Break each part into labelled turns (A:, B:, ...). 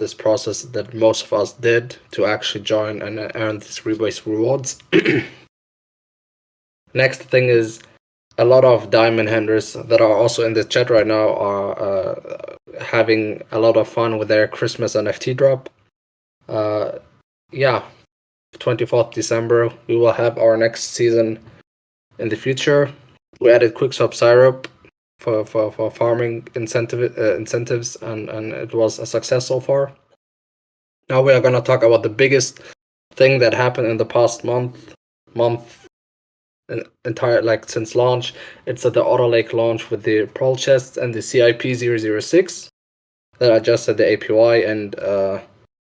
A: this process that most of us did to actually join and earn these rebase rewards. Next thing is a lot of diamond handlers that are also in the chat right now are having a lot of fun with their Christmas NFT drop. Yeah, 24th December, we will have our next season in the future. We added QuickSwap Syrup for farming incentives, and it was a success so far. Now we are going to talk about the biggest thing that happened in the past month entire, like, since launch. It's at the OtterLake launch with the Pearl chests and the CIP 006 that adjusted the APY and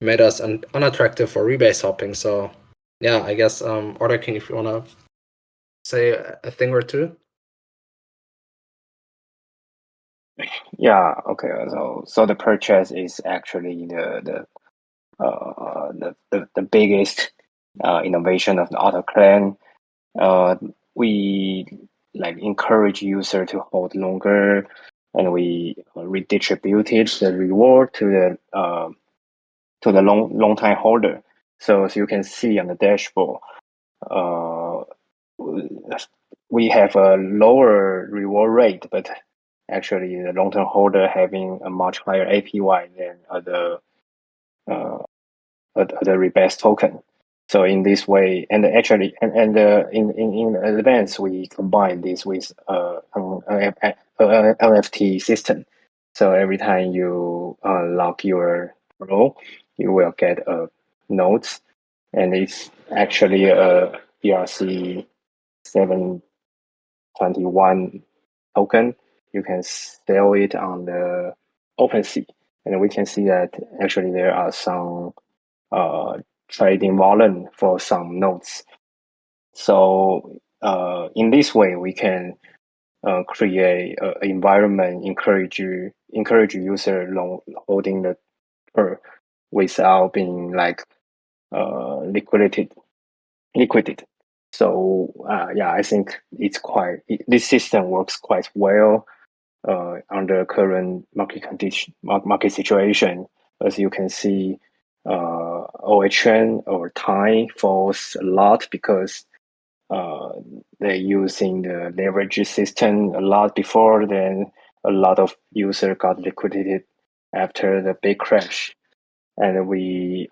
A: made us unattractive for rebase hopping. So yeah, I guess OtterKing, if you want to say a thing or two.
B: Yeah. Okay. So the purchase is actually the biggest innovation of the OtterClam. We encourage user to hold longer, and we redistributed the reward to the long time holder. So as you can see on the dashboard, we have a lower reward rate, but actually the long term holder having a much higher APY than other rebase token. So in this way, and actually, in advance, we combine this with NFT system. So every time you lock your row, you will get a notes, and it's actually a ERC 721 token. You can sell it on the OpenSea, and we can see that actually there are some trading volume for some nodes. So in this way, we can create an environment encourage user holding the per without being liquidated. So yeah, I think this system works quite well under current market situation. As you can see, OHN over time falls a lot because they're using the leverage system a lot before. Then a lot of users got liquidated after the big crash, and and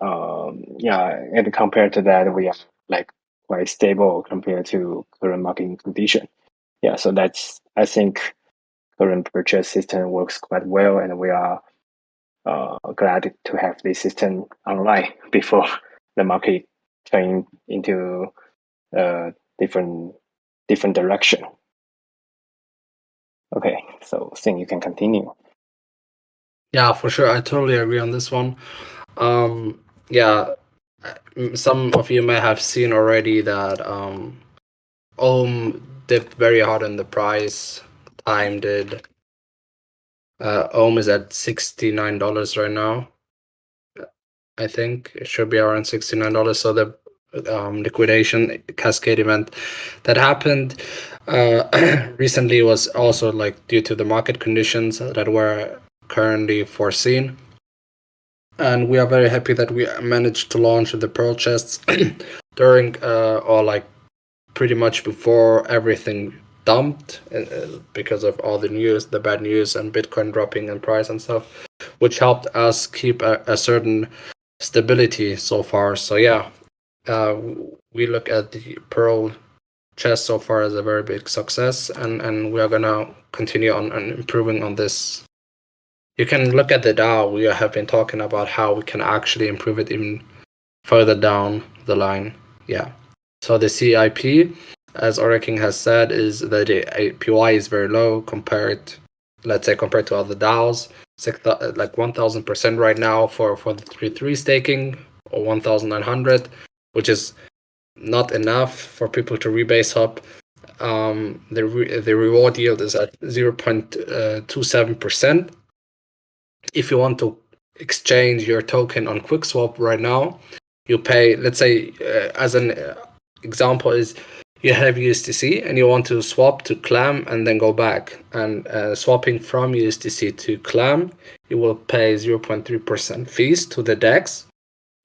B: compared to that, we are quite stable compared to current market condition. Yeah, so I think current purchase system works quite well, and we are glad to have this system online before the market turn into different direction. Okay, so I think you can continue.
A: Yeah, for sure. I totally agree on this one. Yeah, some of you may have seen already that Ohm dipped very hard in the price. Time did. Ohm is at $69 right now. I think it should be around $69. So the liquidation cascade event that happened recently was also due to the market conditions that were currently foreseen. And we are very happy that we managed to launch the Pearl chests during or pretty much before everything dumped because of all the news, the bad news, and Bitcoin dropping in price and stuff, which helped us keep a certain stability so far. So yeah, we look at the Pearl chest so far as a very big success, and we are gonna continue on improving on this. You can look at the DAO. We have been talking about how we can actually improve it even further down the line. Yeah. So the CIP, as OtterKing has said, is that the APY is very low compared to other DAOs. It's like 1,000% right now for the 3.3 staking, or 1,900, which is not enough for people to rebase up. The reward yield is at 0.27%. If you want to exchange your token on QuickSwap right now, you pay, let's say, as an example is, you have USDC and you want to swap to Clam and then go back. And swapping from USDC to Clam, you will pay 0.3% fees to the DEX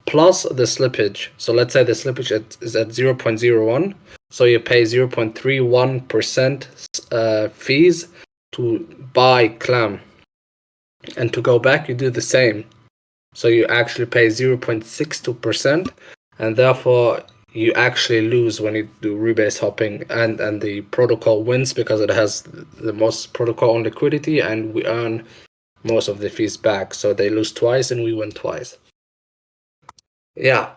A: plus the slippage. So let's say the slippage is at 0.01. So you pay 0.31% fees to buy Clam. And to go back, you do the same. So you actually pay 0.62%, and therefore you actually lose when you do rebase hopping, and the protocol wins because it has the most protocol on liquidity, and we earn most of the fees back. So they lose twice and we win twice. Yeah.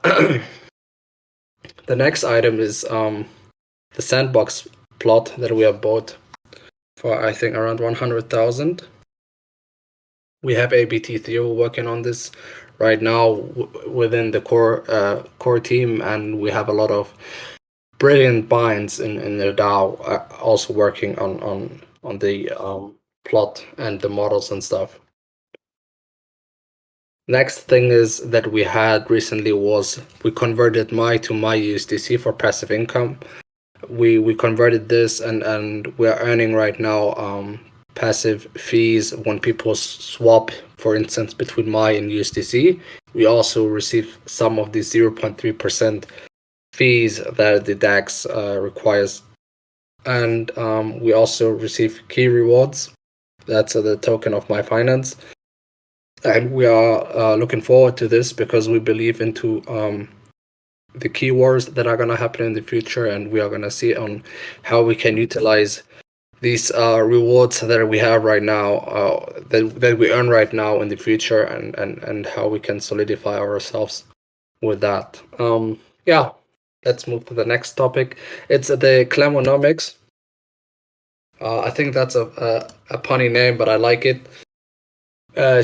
A: The next item is the sandbox plot that we have bought for, I think, around 100,000. We have ABT Theo working on this right now within the core team, and we have a lot of brilliant minds in the DAO also working on the plot and the models and stuff. Next thing is that we had recently was we converted my USDC for passive income. We converted this and we're earning right now passive fees when people swap, for instance, between my and USDC. We also receive some of the 0.3% fees that the DEX requires, and we also receive key rewards. That's the token of my finance, and we are looking forward to this because we believe into the keywords that are going to happen in the future, and we are going to see on how we can utilize these rewards that we have right now, that we earn right now in the future, and how we can solidify ourselves with that. Yeah, let's move to the next topic. It's the Clamonomics. I think that's a punny name, but I like it.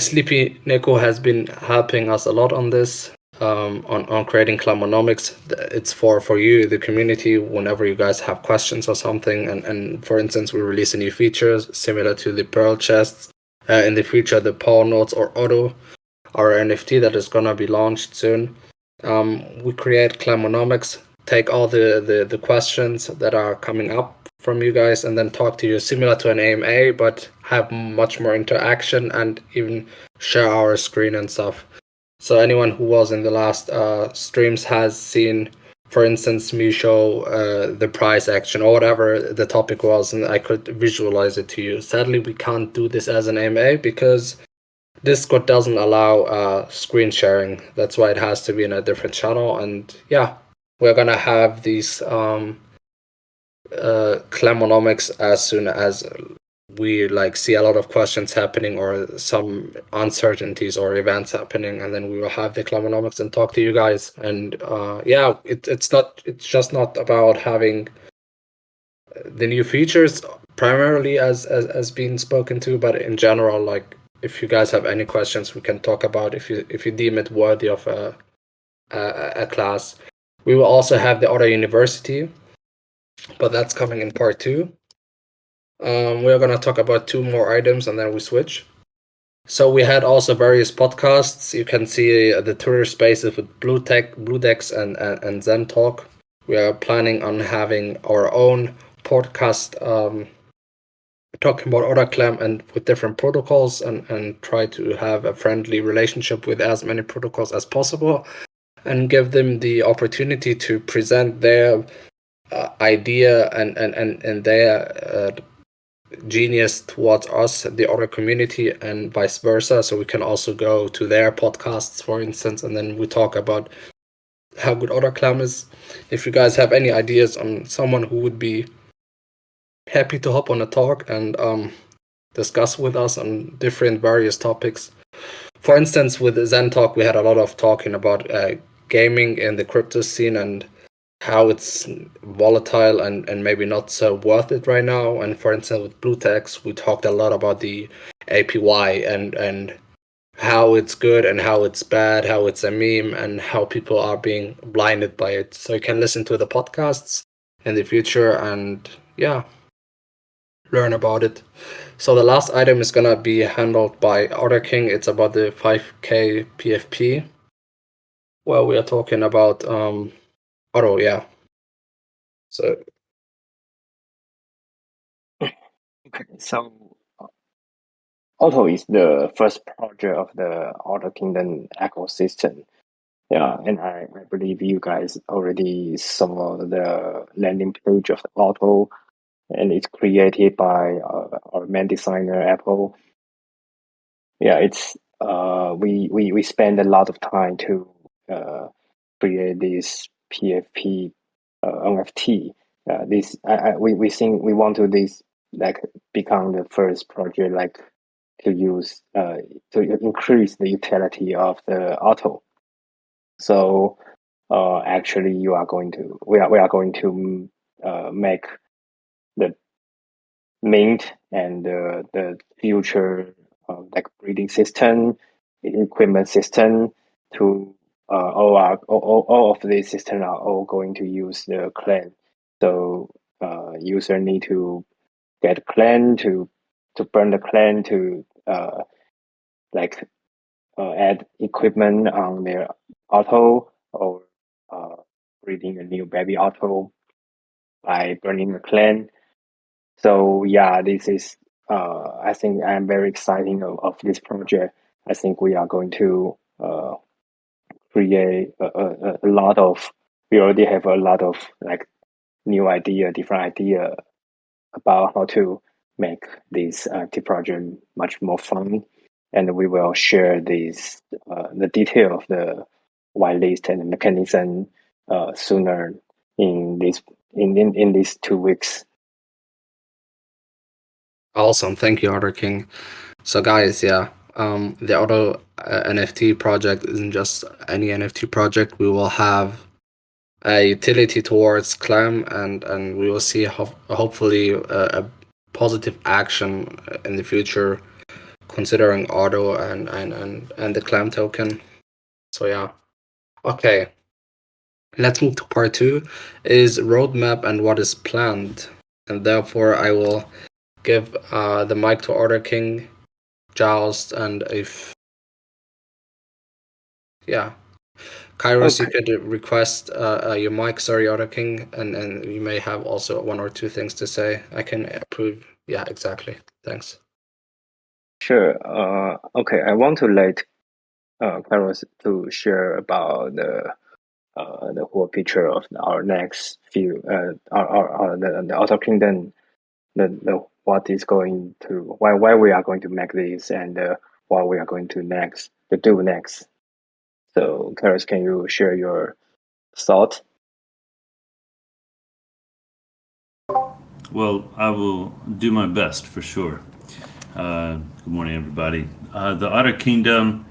A: Sleepy Neko has been helping us a lot on this, on creating Clamonomics. It's for you, the community, whenever you guys have questions or something. And for instance, we release a new features similar to the Pearl chests. In the future, the Paul Notes or Auto, our NFT that is gonna be launched soon. We create Clamonomics, take all the questions that are coming up from you guys, and then talk to you similar to an AMA, but have much more interaction and even share our screen and stuff. So anyone who was in the last streams has seen, for instance, me show the price action or whatever the topic was, and I could visualize it to you. Sadly, we can't do this as an AMA because Discord doesn't allow screen sharing. That's why it has to be in a different channel. And yeah, we're gonna have these Clamonomics as soon as we see a lot of questions happening or some uncertainties or events happening, and then we will have the Clamonomics and talk to you guys. And yeah, it's just not about having the new features primarily as being spoken to, but in general, if you guys have any questions, we can talk about if you deem it worthy of a class. We will also have the Otter University, but that's coming in part 2. We're gonna talk about 2 more items and then we switch. So we had also various podcasts. You can see the Twitter Spaces with Bluedex and Zen Talk. We are planning on having our own podcast talking about OtterClam and with different protocols, and try to have a friendly relationship with as many protocols as possible and give them the opportunity to present their idea and their genius towards us, the Otter community, and vice versa. So we can also go to their podcasts, for instance, and then we talk about how good OtterClam is. If you guys have any ideas on someone who would be happy to hop on a talk and discuss with us on different various topics. For instance, with Zen Talk, we had a lot of talking about gaming in the crypto scene and how it's volatile and maybe not so worth it right now. And for instance, with Bluetex, we talked a lot about the APY and how it's good and how it's bad, how it's a meme, and how people are being blinded by it. So you can listen to the podcasts in the future and yeah, learn about it. So the last item is gonna be handled by Otter King. It's about the 5K PFP. Well, we are talking about Otto, yeah. So
B: Okay, so Auto is the first project of the Outer Kingdom ecosystem. Yeah, and I believe you guys already saw the landing page of the Auto, and it's created by our main designer Apple. Yeah, it's we spend a lot of time to create this PFP NFT. We think we want to this like become the first project like to use to increase the utility of the auto. So actually, we are going to make the mint and the future like breeding system, equipment system to all of these systems are all going to use the clan. So user need to get clan to burn the clan to like add equipment on their auto or breeding a new baby auto by burning the clan. So yeah, this is I think I'm very excited of this project. I think we are going to create a lot of. We already have a lot of like new idea, different idea about how to make this project much more fun, and we will share this the detail of the whitelist and the mechanism sooner in in these 2 weeks.
A: Awesome. Thank you, OtterKing. So guys, yeah, the Auto NFT project isn't just any NFT project. We will have a utility towards Clam, and we will see hopefully a positive action in the future considering Auto and the Clam token. So yeah. Okay. Let's move to part 2 is roadmap and what is planned. And therefore I will give the mic to OtterKing, Joust, and if yeah. Kairos,
B: Okay.
A: you could request your mic, sorry, OtterKing, and you may have also 1 or 2 things to say. I can approve. Yeah, exactly. Thanks.
B: Sure. Okay. I want to let Carlos to share about the whole picture of our next few the Outer Kingdom, the what is going to why we are going to make this and what we are going to do next. So, Carlos, can you share your thought?
C: Well, I will do my best for sure. Good morning, everybody. The Otter Kingdom,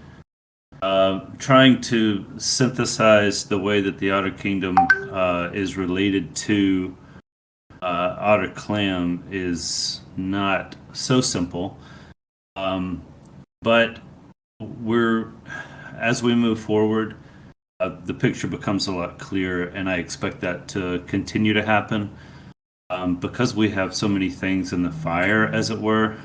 C: trying to synthesize the way that the Otter Kingdom is related to OtterClam is not so simple. But as we move forward, the picture becomes a lot clearer, and I expect that to continue to happen. Because we have so many things in the fire, as it were,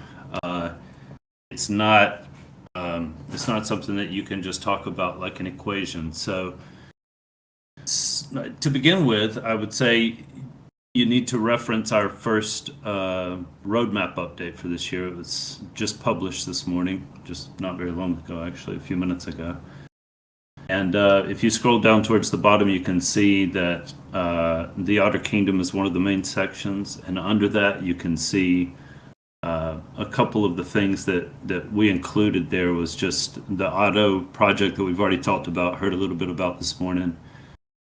C: it's not something that you can just talk about like an equation. So, to begin with, I would say you need to reference our first roadmap update for this year. It was just published this morning, just not very long ago, actually, a few minutes ago. And if you scroll down towards the bottom, you can see that the Otter Kingdom is one of the main sections, and under that you can see a couple of the things that we included there was just the auto project that we've already talked about, heard a little bit about this morning,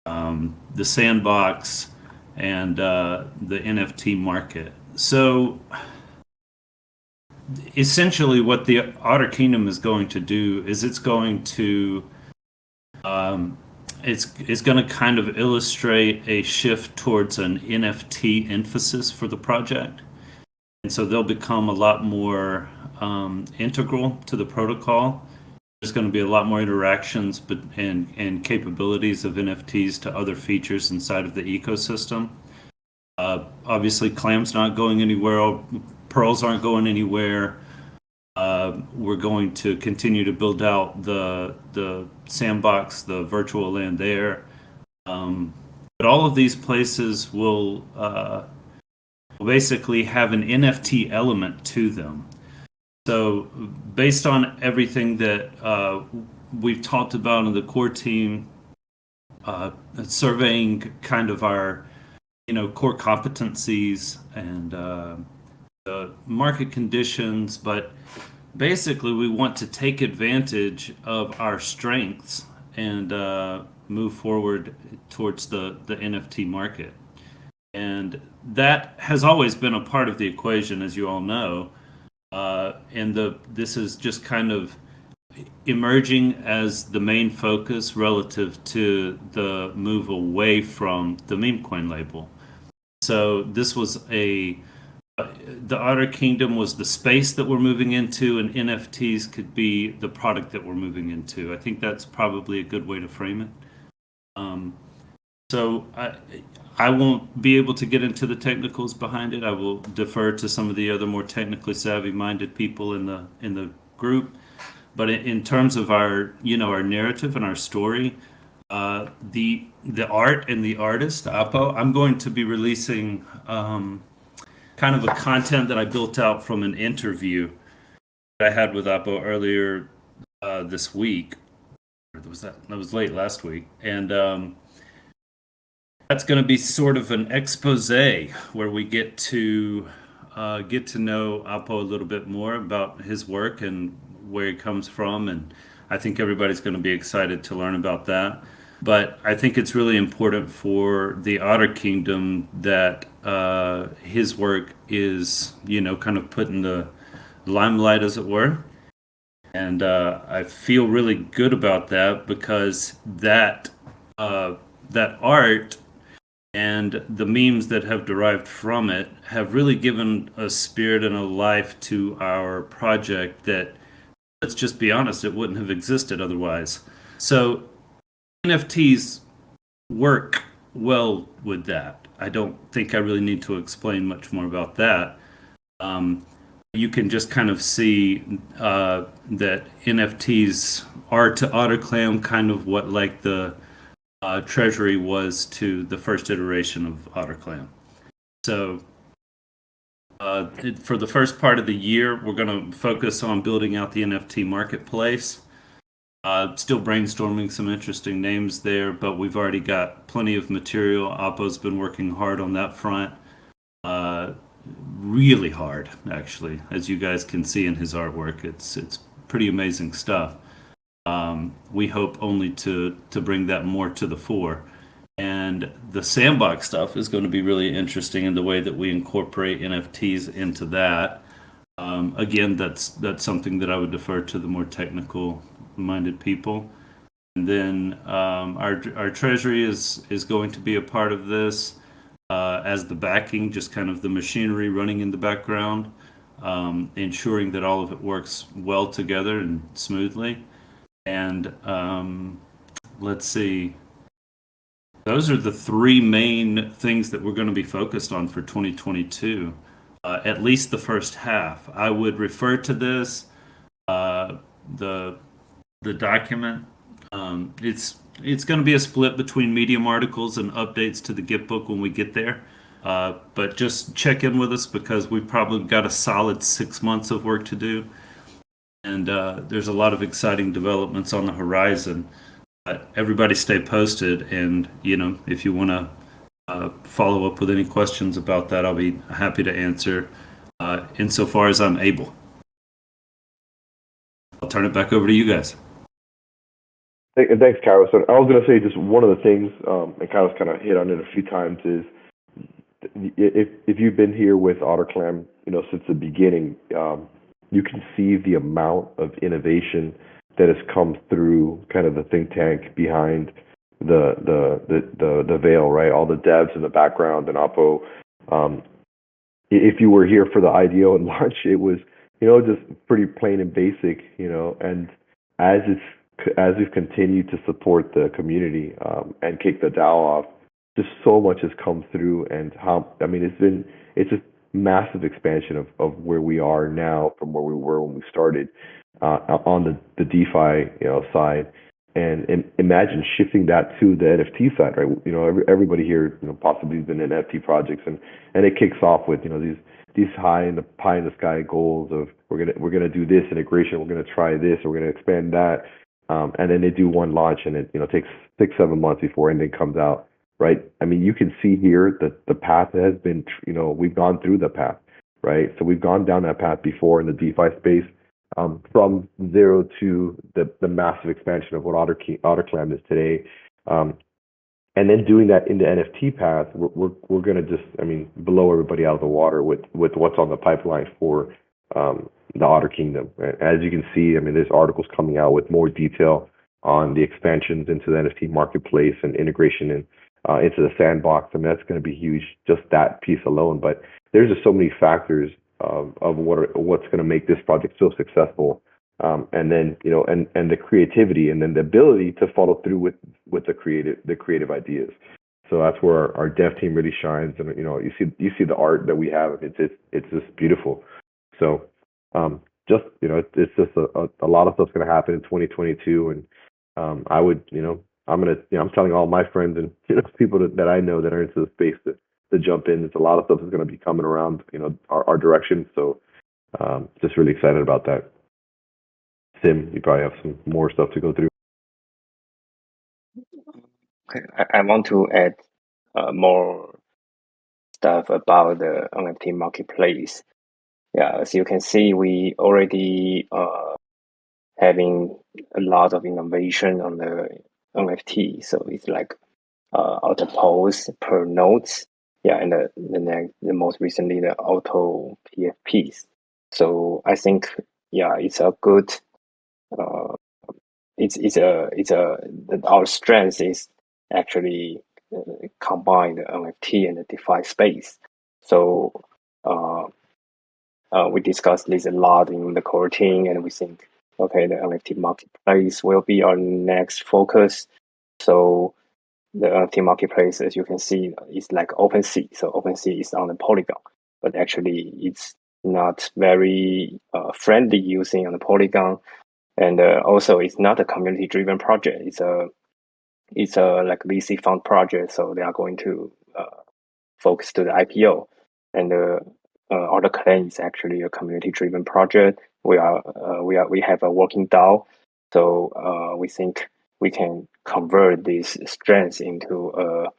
C: the sandbox, and the NFT market. So essentially what the Otter Kingdom is going to do is it's going to it's going to kind of illustrate a shift towards an NFT emphasis for the project. And so they'll become a lot more integral to the protocol. There's going to be a lot more interactions and capabilities of NFTs to other features inside of the ecosystem. Obviously, Clam's not going anywhere. Pearls aren't going anywhere. We're going to continue to build out the sandbox, the virtual land there. But all of these places will will basically have an NFT element to them. So based on everything that we've talked about in the core team, surveying kind of our core competencies and the market conditions, but basically we want to take advantage of our strengths and move forward towards the NFT market. And that has always been a part of the equation, as you all know. And this is just kind of emerging as the main focus relative to the move away from the meme coin label. So this was the Otter Kingdom was the space that we're moving into, and NFTs could be the product that we're moving into. I think that's probably a good way to frame it. So I won't be able to get into the technicals behind it. I will defer to some of the other more technically savvy-minded people in the group. But in terms of our narrative and our story, the art and the artist, Apo, I'm going to be releasing kind of a content that I built out from an interview that I had with Apo earlier this week. That was late last week, and that's going to be sort of an expose where we get to know Apo a little bit more about his work and where he comes from, and I think everybody's going to be excited to learn about that. But I think it's really important for the Otter Kingdom that his work is, kind of put in the limelight, as it were. And I feel really good about that because that art and the memes that have derived from it have really given a spirit and a life to our project that, let's just be honest, it wouldn't have existed otherwise. So NFTs work well with that. I don't think I really need to explain much more about that. You can just kind of see that NFTs are to OtterClam kind of what like the Treasury was to the first iteration of OtterClam. So for the first part of the year, we're going to focus on building out the NFT Marketplace. Still brainstorming some interesting names there, but we've already got plenty of material. Apo's been working hard on that front. Really hard, actually, as you guys can see in his artwork. It's pretty amazing stuff. We hope only to bring that more to the fore. And the sandbox stuff is going to be really interesting in the way that we incorporate NFTs into that. Again, that's something that I would defer to the more technical-minded people. And then our treasury is going to be a part of this as the backing, just kind of the machinery running in the background, ensuring that all of it works well together and smoothly. And let's see. Those are the three main things that we're going to be focused on for 2022, at least the first half. I would refer to this, the document. It's going to be a split between Medium articles and updates to the Gitbook when we get there. But just check in with us because we've probably got a solid 6 months of work to do. And there's a lot of exciting developments on the horizon. Everybody stay posted, and if you want to follow up with any questions about that, I'll be happy to answer insofar as I'm able. I'll turn it back over to you guys.
D: Thanks, Kairos. So I was going to say just one of the things, and Kairos kind of hit on it a few times, is if you've been here with OtterClam, since the beginning, you can see the amount of innovation that has come through kind of the think tank behind the veil, right? All the devs in the background and Apo. If you were here for the IDO and launch, it was just pretty plain and basic, and as we've continued to support the community and kick the DAO off, just so much has come through, and it's a massive expansion of where we are now from where we were when we started on the DeFi side. And imagine shifting that to the NFT side, right? You know, everybody here, you know, possibly has been in NFT projects, and it kicks off with, you know, these pie in the sky goals of we're gonna do this integration, we're gonna try this, we're gonna expand that, and then they do one launch, and it, you know, takes 6-7 months before anything comes out, right? I mean, you can see here that the path has been, you know, we've gone through the path, right? So we've gone down that path before in the DeFi space, from zero to the massive expansion of what OtterClam is today. And then doing that in the NFT path, we're going to just, I mean, blow everybody out of the water with what's on the pipeline for the Otter Kingdom. As you can see, I mean, there's articles coming out with more detail on the expansions into the NFT marketplace and integration into the sandbox. I mean, that's going to be huge, just that piece alone. But there's just so many factors of what's going to make this project so successful. And then, you know, and the creativity, and then the ability to follow through with the creative ideas. So that's where our dev team really shines. And, you know, you see the art that we have. It's just beautiful. So just, you know, it's just a lot of stuff's going to happen in 2022. And I would, you know, I'm telling all my friends and, you know, people that I know that are into the space to jump in. There's a lot of stuff that's going to be coming around, you know, our direction. So just really excited about that. Tim, you probably have some more stuff to go through.
B: Okay, I want to add more stuff about the NFT marketplace. Yeah, as you can see, we already having a lot of innovation on the NFT. So it's like auto pose per nodes. Yeah, and the most recently the auto PFPs. So I think, yeah, it's a good. Our strength is actually combine the NFT and the DeFi space. So we discussed this a lot in the core team, and we think, okay, the NFT marketplace will be our next focus. So the NFT marketplace, as you can see, is like OpenSea. So OpenSea is on the Polygon, but actually it's not very friendly using on the Polygon. And also, it's not a community-driven project. It's a like VC fund project. So they are going to focus to the IPO. And OtterClam is actually a community-driven project. We have a working DAO. So we think we can convert these strengths into a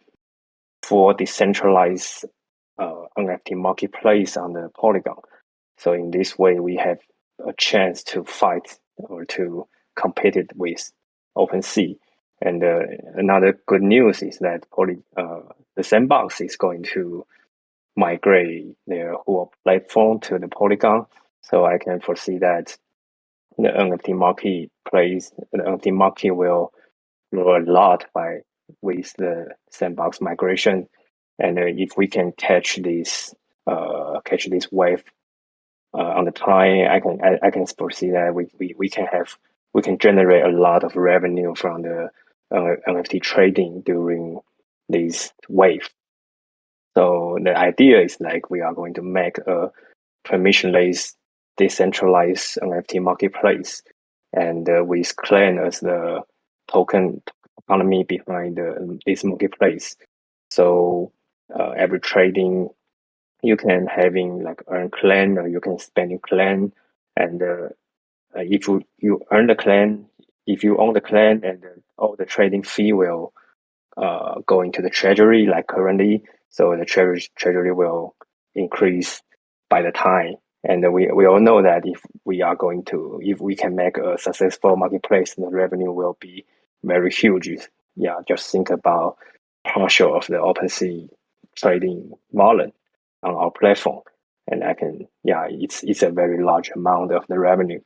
B: full decentralized NFT marketplace on the Polygon. So in this way, we have a chance to fight or to compete it with OpenSea. And another good news is that the Sandbox is going to migrate their whole platform to the Polygon. So I can foresee that the NFT marketplace, the NFT market will grow a lot with the Sandbox migration. And if we can catch this wave on the time, I can foresee that we can generate a lot of revenue from the NFT trading during this wave. So the idea is like we are going to make a permissionless, decentralized NFT marketplace, and with Clan as the token economy behind this marketplace. So every trading you can having like earn Clan, or you can spend in Clan, and if you earn the Clan, if you own the Clan, and all the trading fee will go into the treasury like currently. So the treasury will increase by the time. And we all know that if we can make a successful marketplace, the revenue will be very huge. Yeah, just think about partial of the OpenSea trading volume on our platform. And it's a very large amount of the revenue.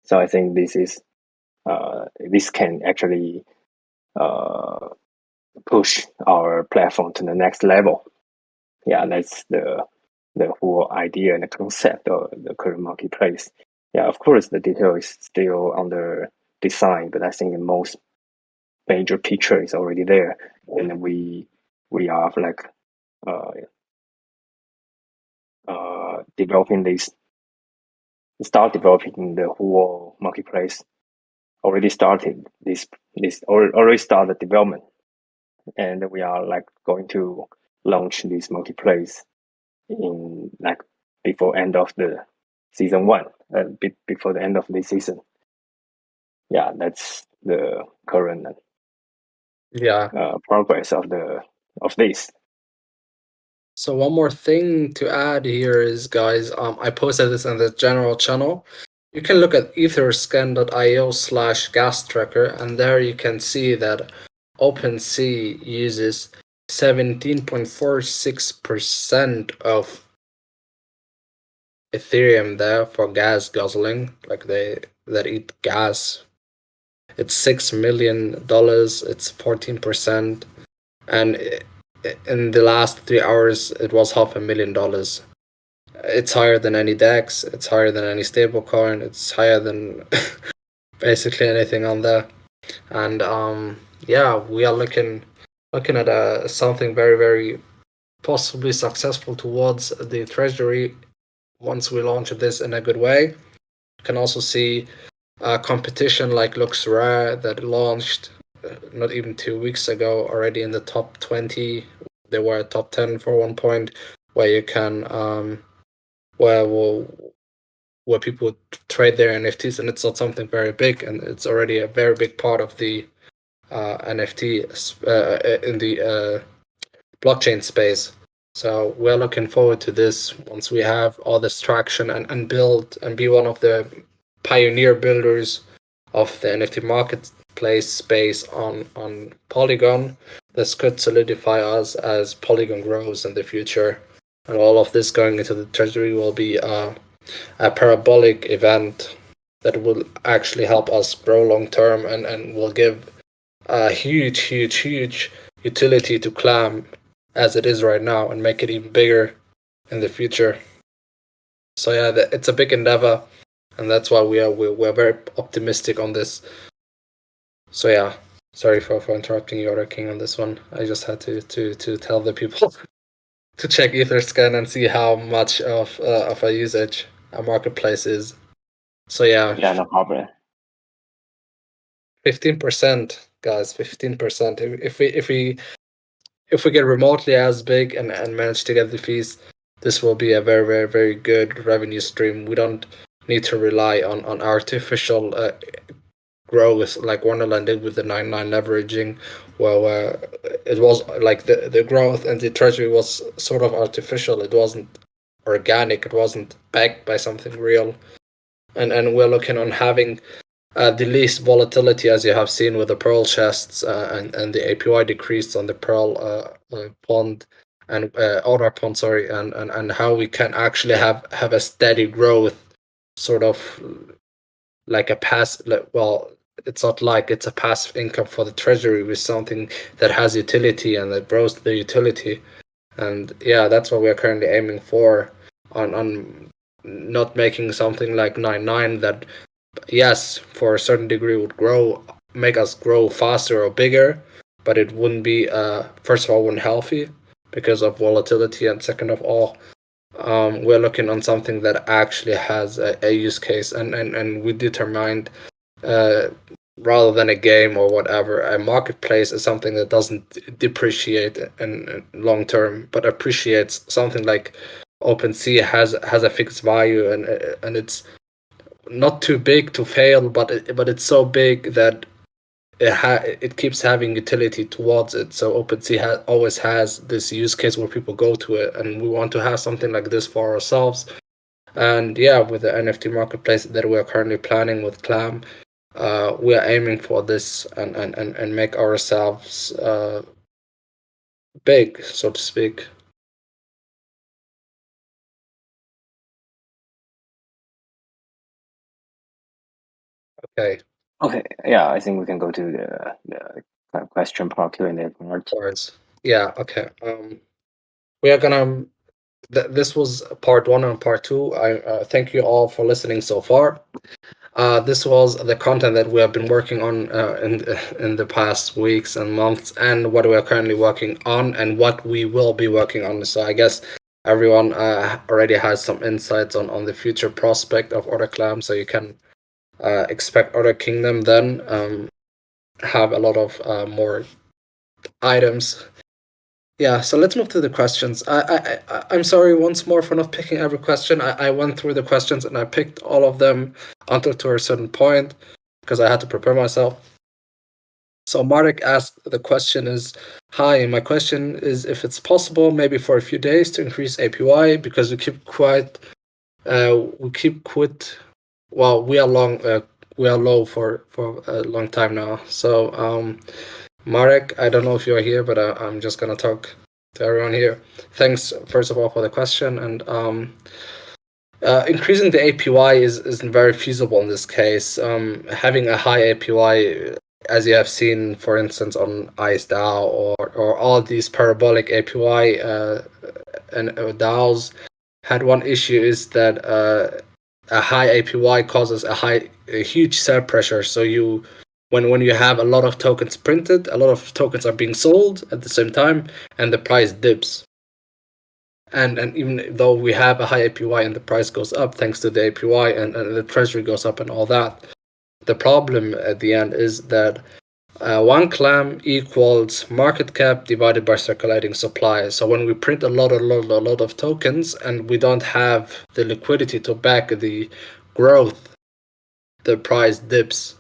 B: So I think this can actually push our platform to the next level. Yeah, that's the whole idea and the concept of the current marketplace. Yeah, of course, the detail is still under design, but I think the most major picture is already there, and we are like developing the whole marketplace already started already started development, and we are like going to launch this marketplace in like before end of the season 1, before the end of this season. Yeah, that's the current progress of this.
A: So one more thing to add here is, guys, I posted this in the general channel. You can look at etherscan.io/gas tracker, and there you can see that OpenSea uses 17.46% of Ethereum there for gas guzzling, like that eat gas. It's $6 million. It's 14%, and in the last 3 hours, it was $500,000. It's higher than any DEX. It's higher than any stablecoin. It's higher than basically anything on there. And yeah, we are looking at something very, very possibly successful towards the treasury once we launch this in a good way. You can also see competition like Lux Rare that launched not even 2 weeks ago, already in the top 20. They were top 10 for one point, where you can where people trade their NFTs, and it's not something very big, and it's already a very big part of the NFT in the blockchain space. So we're looking forward to this once we have all this traction and build and be one of the pioneer builders of the NFT marketplace space on Polygon. This could solidify us as Polygon grows in the future, and all of this going into the treasury will be a parabolic event that will actually help us grow long term and will give a huge utility to Clam as it is right now, and make it even bigger in the future. So yeah, it's a big endeavor, and that's why we're very optimistic on this. So yeah, sorry for interrupting you, OtterKing, on this one. I just had to tell the people to check Etherscan and see how much of a usage a marketplace is. So yeah,
B: no problem.
A: 15%, guys, 15%. If we get remotely as big and manage to get the fees, this will be a very, very, very good revenue stream. We don't need to rely on artificial growth like Wonderland did with the 9.9 leveraging, where it was like the growth and the treasury was sort of artificial. It wasn't organic. It wasn't backed by something real. And we're looking on having the least volatility, as you have seen with the Pearl chests, and the APY decreased on the Pearl pond and Otter pond, sorry, and how we can actually have a steady growth, sort of like a it's not like it's a passive income for the treasury with something that has utility and that grows the utility. And yeah, that's what we're currently aiming for, on not making something like 9.9 that, yes, for a certain degree would make us grow faster or bigger, but it wouldn't be first of all, wouldn't healthy because of volatility, and second of all, we're looking on something that actually has a use case, and we determined, rather than a game or whatever, a marketplace is something that doesn't depreciate in long term, but appreciates. Something like OpenSea has a fixed value, and it's not too big to fail, but it's so big that it keeps having utility towards it. So OpenSea always has this use case where people go to it, and we want to have something like this for ourselves. And yeah, with the NFT marketplace that we're currently planning with Clam, we are aiming for this and make ourselves big, so to speak. Okay.
B: Okay, yeah, I think we can go to the question part, Q&A part.
A: Yeah, okay. We are gonna. This was part 1 and part 2. I thank you all for listening so far. This was the content that we have been working on in the past weeks and months, and what we are currently working on, and what we will be working on. So I guess everyone already has some insights on the future prospect of OtterClam, so you can expect Other Kingdom then have a lot of more items. Yeah, so let's move to the questions. I'm sorry once more for not picking every question. I went through the questions and I picked all of them until to a certain point because I had to prepare myself. So Marek asked, the question is, hi, my question is if it's possible maybe for a few days to increase APY because we are low for a long time now. So Marek, I don't know if you're here, but I'm just gonna talk to everyone here. Thanks, first of all, for the question. And increasing the APY isn't very feasible in this case. Having a high APY, as you have seen, for instance, on IceDAO or all these parabolic APY and DAOs, had one issue is that a high APY causes a huge sell pressure. So when you have a lot of tokens printed, a lot of tokens are being sold at the same time, and the price dips. And even though we have a high APY and the price goes up thanks to the APY and the treasury goes up and all that, the problem at the end is that one clam equals market cap divided by circulating supply. So when we print a lot of tokens and we don't have the liquidity to back the growth, the price dips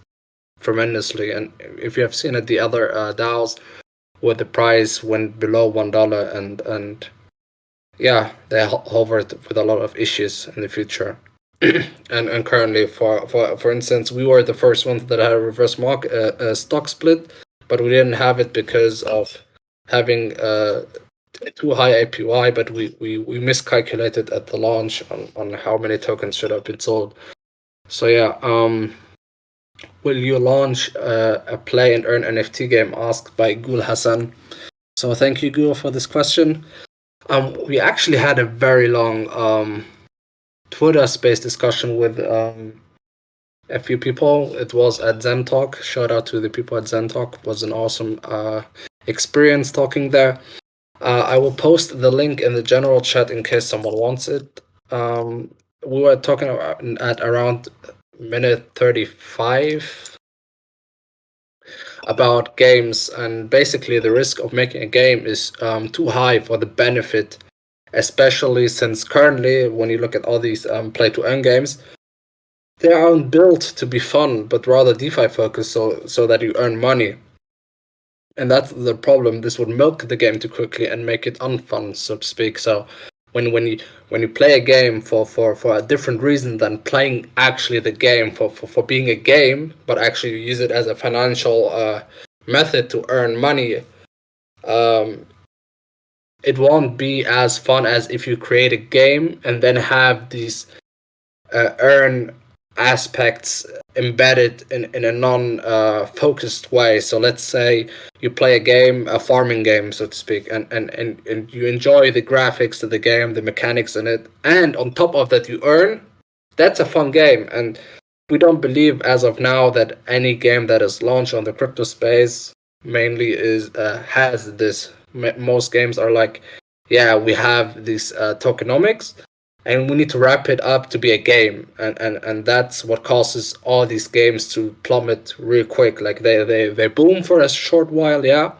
A: tremendously. And if you have seen it, the other DAOs where the price went below $1 and yeah, they hovered with a lot of issues in the future. and currently, for instance, we were the first ones that had a reverse stock split, but we didn't have it because of having too high APY. But we miscalculated at the launch on how many tokens should have been sold. So yeah, will you launch a play and earn NFT game? Asked by Gul Hassan. So thank you, Gul, for this question. We actually had a very long Twitter space discussion with a few people. It was at Zen Talk. Shout out to the people at Zen Talk. It was an awesome experience talking there. I will post the link in the general chat in case someone wants it. We were talking at around minute 35 about games, and basically the risk of making a game is too high for the benefit, especially since currently when you look at all these play to earn games, they aren't built to be fun but rather DeFi focused, so that you earn money. And that's the problem. This would milk the game too quickly and make it unfun, so to speak. So when you play a game for a different reason than playing actually the game for being a game, but actually use it as a financial method to earn money, it won't be as fun as if you create a game and then have these earn aspects embedded in a non-focused way. So let's say you play a game, a farming game, so to speak, and you enjoy the graphics of the game, the mechanics in it, and on top of that you earn. That's a fun game, and we don't believe as of now that any game that is launched on the crypto space mainly has this. Most games are like, yeah, we have these tokenomics, and we need to wrap it up to be a game, and that's what causes all these games to plummet real quick. Like they boom for a short while, yeah,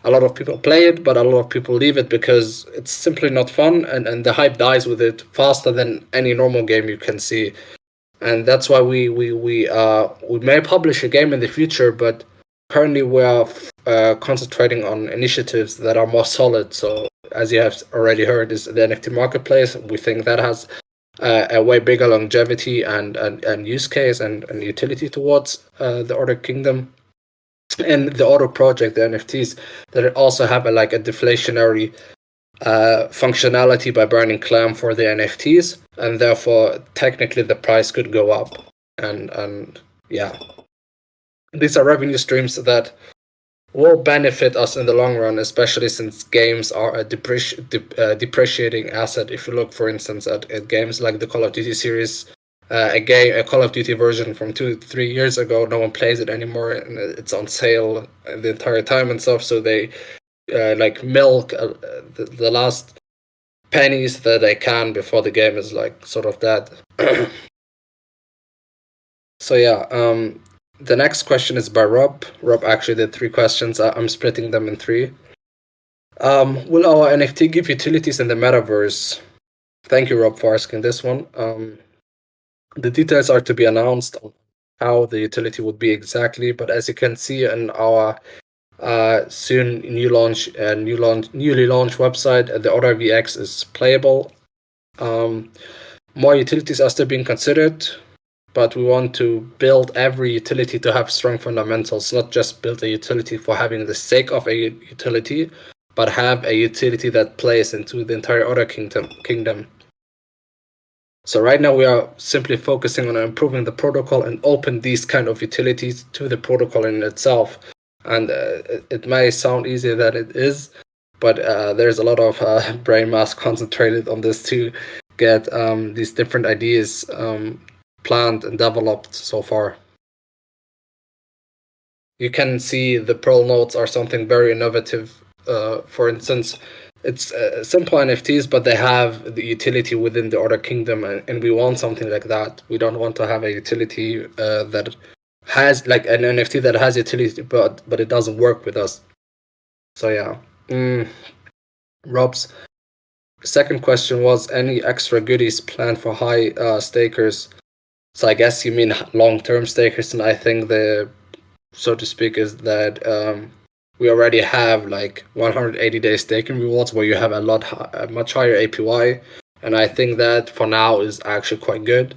A: a lot of people play it, but a lot of people leave it because it's simply not fun, and the hype dies with it faster than any normal game you can see. And that's why we may publish a game in the future, but currently we are concentrating on initiatives that are more solid. So as you have already heard, is the NFT Marketplace. We think that has a way bigger longevity and use case and utility towards the Order Kingdom. And the Auto project, the NFTs, that also have a deflationary functionality by burning Clam for the NFTs, and therefore technically the price could go up. And yeah, these are revenue streams that will benefit us in the long run, especially since games are a depreciating asset. If you look, for instance, at games like the Call of Duty series, a Call of Duty version from 2-3 years ago, no one plays it anymore, and it's on sale the entire time and stuff. So they milk the last pennies that they can before the game is sort of dead. So yeah, the next question is by Rob. Rob actually did 3 questions. I'm splitting them in 3. Will our NFT give utilities in the metaverse? Thank you, Rob, for asking this one. The details are to be announced on how the utility would be exactly, but as you can see in our soon newly launched website, the OtterVX is playable. More utilities are still being considered, but we want to build every utility to have strong fundamentals, not just build a utility for having the sake of a utility, but have a utility that plays into the entire Otter kingdom. So right now we are simply focusing on improving the protocol and open these kind of utilities to the protocol in itself. And it may sound easier than it is, but there's a lot of brain mass concentrated on this to get these different ideas planned and developed so far. You can see the Pearl nodes are something very innovative. For instance, it's simple NFTs, but they have the utility within the Otter Kingdom, and we want something like that. We don't want to have a utility that has like an NFT that has utility, but it doesn't work with us. So yeah. Rob's second question was any extra goodies planned for high stakers. So I guess you mean long-term stakers, and I think the, so to speak, is that we already have like 180-day staking rewards where you have a much higher APY, and I think that for now is actually quite good.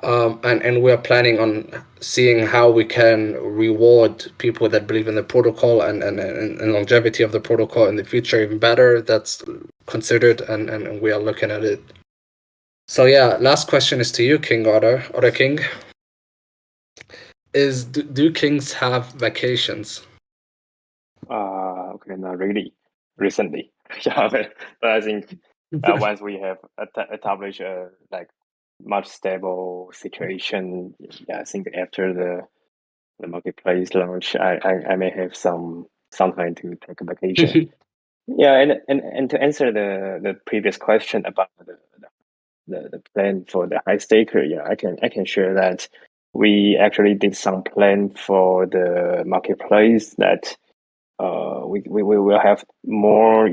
A: And we're planning on seeing how we can reward people that believe in the protocol and longevity of the protocol in the future even better. That's considered, and we are looking at it. So yeah, last question is to you, King Otter King. Do kings have vacations?
B: Okay, not really. Recently, yeah, but I think once we have established a like much stable situation, yeah, I think after the marketplace launch, I may have some time to take a vacation. Yeah, and to answer the previous question about the plan for the high staker, yeah, I can share that we actually did some plan for the marketplace that we will have more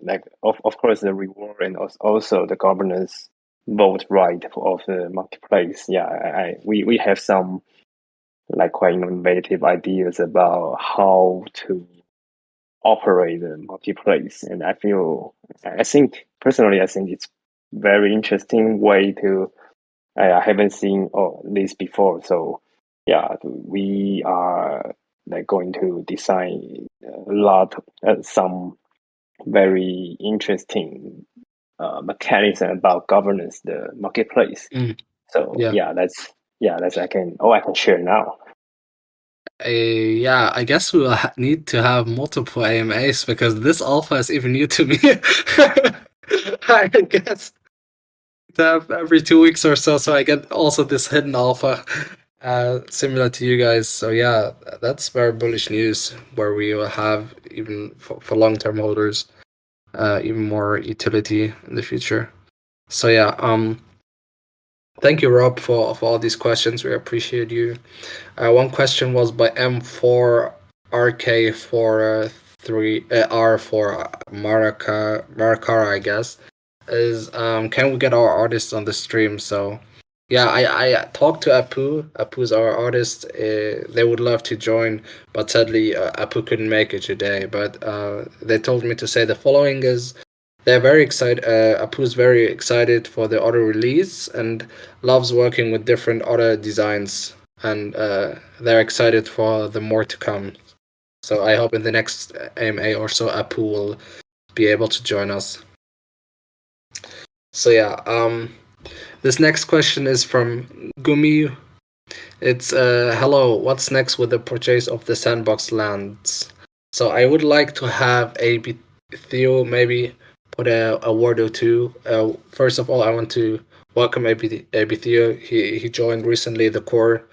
B: like of course the reward and also the governance vote right of the marketplace. Yeah, we have some like quite innovative ideas about how to operate the marketplace, and I think personally I think it's very interesting way to I haven't seen this before. So yeah, we are like going to design a lot some very interesting mechanism about governance the marketplace. So
A: Yeah.
B: that's I can share now.
A: Yeah, I guess we will need to have multiple AMAs because this alpha is even new to me. I guess to have every 2 weeks or so, so I get also this hidden alpha, similar to you guys. So yeah, that's very bullish news where we will have even for long-term holders, even more utility in the future. So yeah, thank you, Rob, for all these questions. We appreciate you. One question was by M4RK43R for Marakara, I guess. Is can we get our artists on the stream? So yeah, I talked to Apu. Apu's our artist. They would love to join, but sadly Apu couldn't make it today. But they told me to say the following is they're very excited. Apu's very excited for the Otter release and loves working with different Otter designs, and they're excited for the more to come. So I hope in the next AMA or so Apu will be able to join us. So yeah, this next question is from Gumi. It's hello, what's next with the purchase of the sandbox lands? So I would like to have AB Theo maybe put a word or two. First of all, I want to welcome AB Theo. He joined recently the core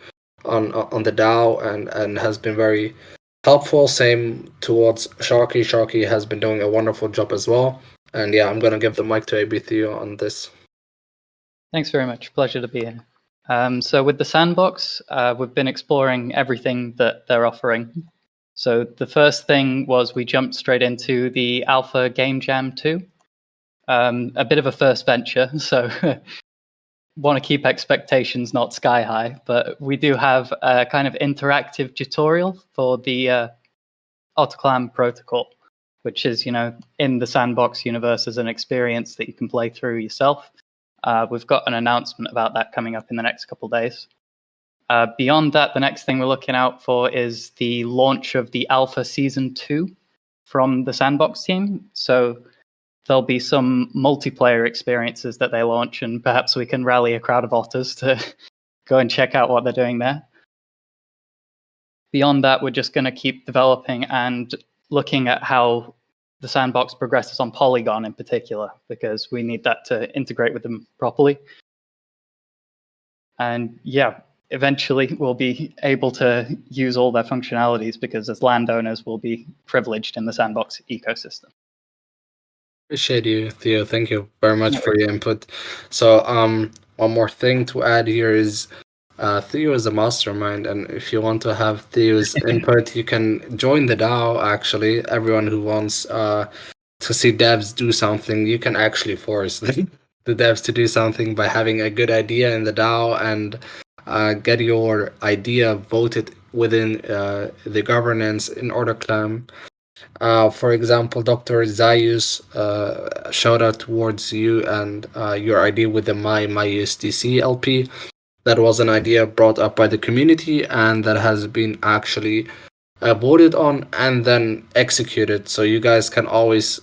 A: on the DAO and has been very helpful. Same towards Sharky. Sharky has been doing a wonderful job as well. And yeah, I'm gonna give the mic to AB Theo on this.
E: Thanks very much. Pleasure to be here. So with the sandbox, we've been exploring everything that they're offering. So the first thing was we jumped straight into the Alpha Game Jam 2. A bit of a first venture, so want to keep expectations not sky high, but we do have a kind of interactive tutorial for the OtterClam protocol, which is, in the sandbox universe as an experience that you can play through yourself. We've got an announcement about that coming up in the next couple of days. Beyond that, the next thing we're looking out for is the launch of the Alpha Season 2 from the sandbox team. So there'll be some multiplayer experiences that they launch, and perhaps we can rally a crowd of otters to go and check out what they're doing there. Beyond that, we're just going to keep developing and looking at how the sandbox progresses on Polygon in particular, because we need that to integrate with them properly. And yeah, eventually we'll be able to use all their functionalities, because as landowners, we'll be privileged in the sandbox ecosystem.
A: Appreciate you, Theo. Thank you very much for your input. So, one more thing to add here is Theo is a mastermind, and if you want to have Theo's input, you can join the DAO. Actually, everyone who wants to see devs do something, you can actually force the devs to do something by having a good idea in the DAO and get your idea voted within the governance in OtterClam. For example, Dr. Zayus, shout out towards you and your idea with the MyUSDC LP. That was an idea brought up by the community, and that has been actually voted on and then executed. So you guys can always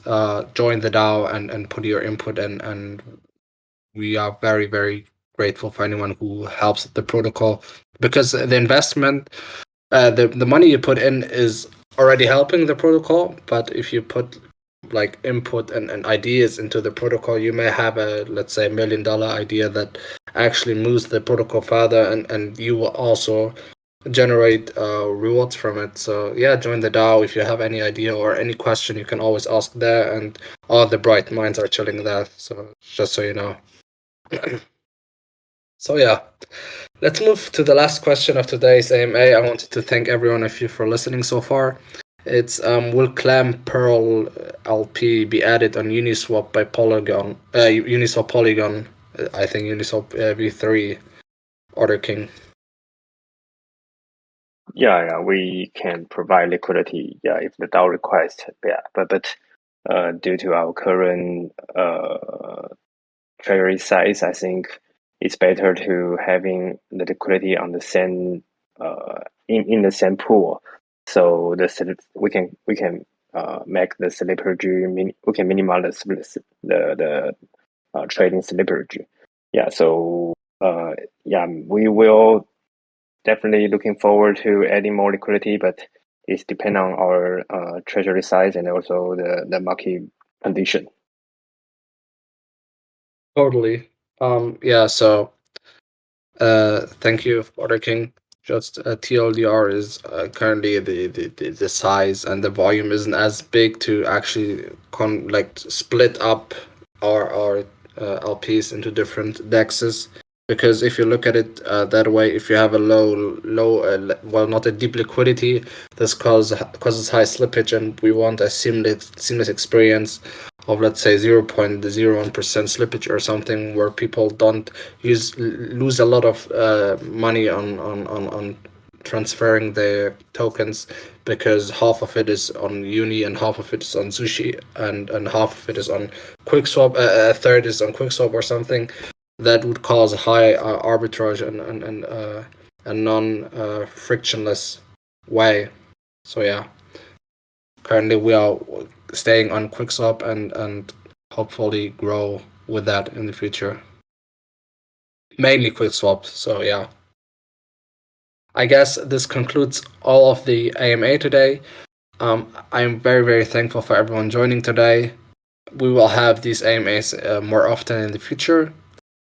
A: join the DAO and put your input in, and we are very, very grateful for anyone who helps the protocol, because the investment, the money you put in is already helping the protocol, but if you put like input and ideas into the protocol, you may have a, let's say, $1 million idea that actually moves the protocol further, and you will also generate rewards from it. So yeah, join the DAO. If you have any idea or any question, you can always ask there, and all the bright minds are chilling there. So just so you know. So yeah, let's move to the last question of today's AMA. I wanted to thank everyone of you for listening so far. It's will Clam Pearl LP be added on Uniswap by Polygon? Uniswap Polygon, I think Uniswap V3. OtterKing.
B: Yeah, we can provide liquidity. Yeah, if the DAO requests. Yeah, but due to our current treasury size, I think it's better to having the liquidity on the same in the same pool. So we can make the slippage. We can minimize the trading slippage. Yeah. So yeah, we will definitely looking forward to adding more liquidity, but it's depend on our treasury size and also the market condition.
A: Totally. Yeah. So, thank you, OtterKing. Just TLDR is currently the size and the volume isn't as big to actually split up our LPs into different dexes. Because if you look at it that way, if you have a not a deep liquidity, this causes high slippage, and we want a seamless experience of, let's say, 0.01% slippage or something, where people don't lose a lot of money on transferring their tokens, because half of it is on Uni and half of it is on Sushi, and half of it is on QuickSwap, a third is on QuickSwap or something. That would cause high arbitrage and a non frictionless way. So yeah, currently we are staying on QuickSwap and hopefully grow with that in the future. Mainly QuickSwap. So yeah, I guess this concludes all of the AMA today. I am very, very thankful for everyone joining today. We will have these AMAs more often in the future.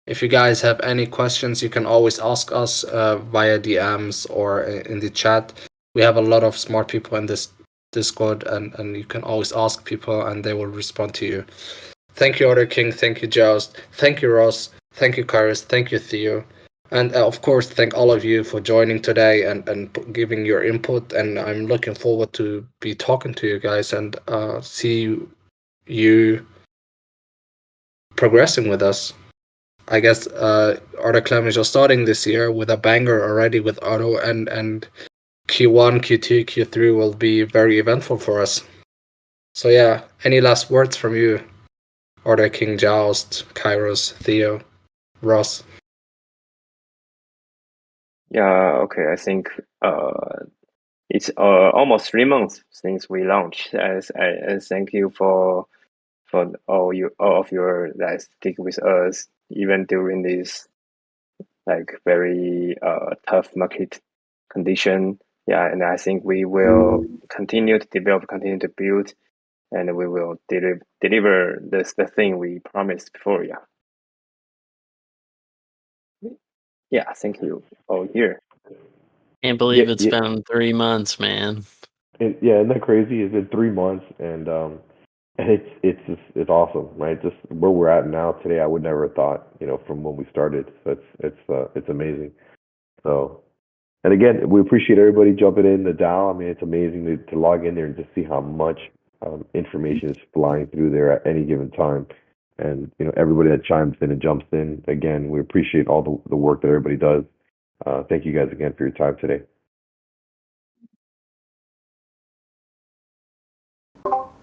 A: If you guys have any questions, you can always ask us via DMs or in the chat. We have a lot of smart people in this Discord, and you can always ask people and they will respond to you. Thank you, OtterKing. Thank you, Joust. Thank you, Ross. Thank you, Karis. Thank you, Theo. And of course, thank all of you for joining today and giving your input. And I'm looking forward to be talking to you guys and see you progressing with us. I guess OtterClam is just starting this year with a banger already with Otto, and Q1, Q2, Q3 will be very eventful for us. So yeah, any last words from you, Order King, Joust, Kairos, Theo, Ross?
B: Yeah, okay. I think it's almost 3 months since we launched. And thank you for all of your that stick with us even during this like very tough market condition. Yeah, and I think we will continue to develop, continue to build, and we will deliver the thing we promised before. Yeah. Yeah, thank you all here.
F: Can't believe
D: Yeah,
F: it's been 3 months, man.
D: yeah, isn't that crazy? It's been 3 months, and it's awesome, right? Just where we're at now today, I would never have thought, from when we started. So it's amazing. So, and again, we appreciate everybody jumping in the DAO. I mean, it's amazing to log in there and just see how much information is flying through there at any given time. And everybody that chimes in and jumps in. Again, we appreciate all the work that everybody does. Thank you guys again for your time today.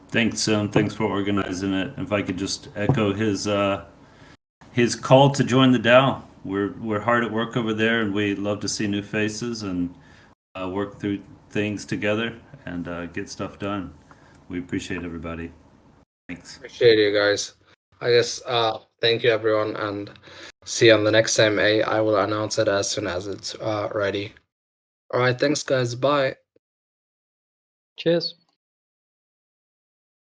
C: Thanks, thanks for organizing it. If I could just echo his call to join the DAO. We're hard at work over there, and we love to see new faces and work through things together and get stuff done. We appreciate everybody. Thanks.
A: Appreciate you guys. I guess thank you everyone, and see you on the next AMA. I will announce it as soon as it's ready. All right, thanks guys. Bye.
E: Cheers.